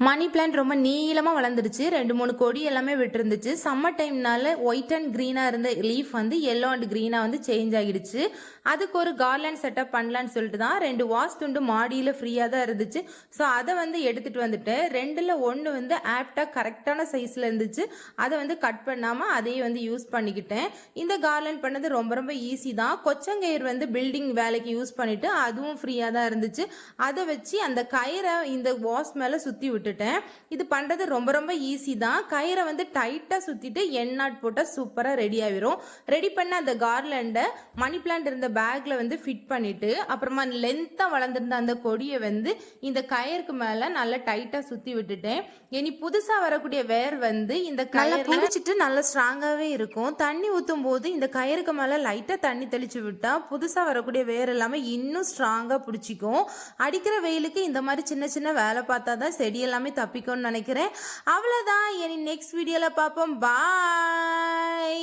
Money plant ரொம்ப நீளமாக வளர்ந்துருச்சு. 2, 3 கொடி எல்லாமே விட்டுருந்துச்சு. சம்மர் டைம்னால ஒயிட் அண்ட் க்ரீனாக இருந்த லீஃப் வந்து எல்லோ அண்ட் க்ரீனாக வந்து சேஞ்ச் ஆகிடுச்சு. அதுக்கு ஒரு கார்லேண்ட் செட்டப் பண்ணலான்னு சொல்லிட்டு தான் 2 வாஸ் துண்டு மாடியில் ஃப்ரீயாக தான் இருந்துச்சு. ஸோ அதை வந்து எடுத்துகிட்டு வந்துட்டேன். 2ல் 1 வந்து ஆப்டாக கரெக்டான சைஸில் இருந்துச்சு. அதை வந்து கட் பண்ணாமல் அதையும் வந்து யூஸ் பண்ணிக்கிட்டேன். இந்த கார்லேண்ட் பண்ணது ரொம்ப ரொம்ப ஈஸி தான். கொச்சங்கயிறு வந்து பில்டிங் வேலைக்கு யூஸ் பண்ணிவிட்டு அதுவும் ஃப்ரீயாக தான் இருந்துச்சு. அதை வச்சு அந்த கயிறை இந்த வாஸ் மேலே சுற்றி விட்டு இது பண்றது ரொம்ப ரொம்ப ஈஸி தான். கயிறை வந்து டைட்டா சுத்திட்டு எண்ணாட் போட்டா சூப்பரா ரெடி ஆகிரும். ரெடி பண்ண அந்த கார்லண்டை மணி பிளான்ட் இருந்த பேக்ல வந்து ஃபிட் பண்ணிட்டு அப்புறமா லென்த்தா வளர்ந்துருந்த அந்த கொடியை வந்து இந்த கயிறுக்கு மேல நல்லா டைட்டா சுத்தி விட்டுட்டேன். இனி புதுசா வரக்கூடிய வேர் வந்து இந்த கயிறு பிடிச்சிட்டு நல்லா ஸ்ட்ராங்காவே இருக்கும். தண்ணி ஊற்றும் போது இந்த கயிறுக்கு மேல லைட்டா தண்ணி தெளிச்சு விட்டா புதுசா வரக்கூடிய வேர் எல்லாமே இன்னும் ஸ்ட்ராங்கா பிடிச்சிக்கும். அடிக்கிற வெயிலுக்கு இந்த மாதிரி சின்ன சின்ன வேலை பார்த்தா தான் செடியெல்லாம் தப்பிக்கும்னு நினைக்கிறேன். அவ்வளவுதான். இனி நெக்ஸ்ட் வீடியோல பார்ப்போம். பாய்.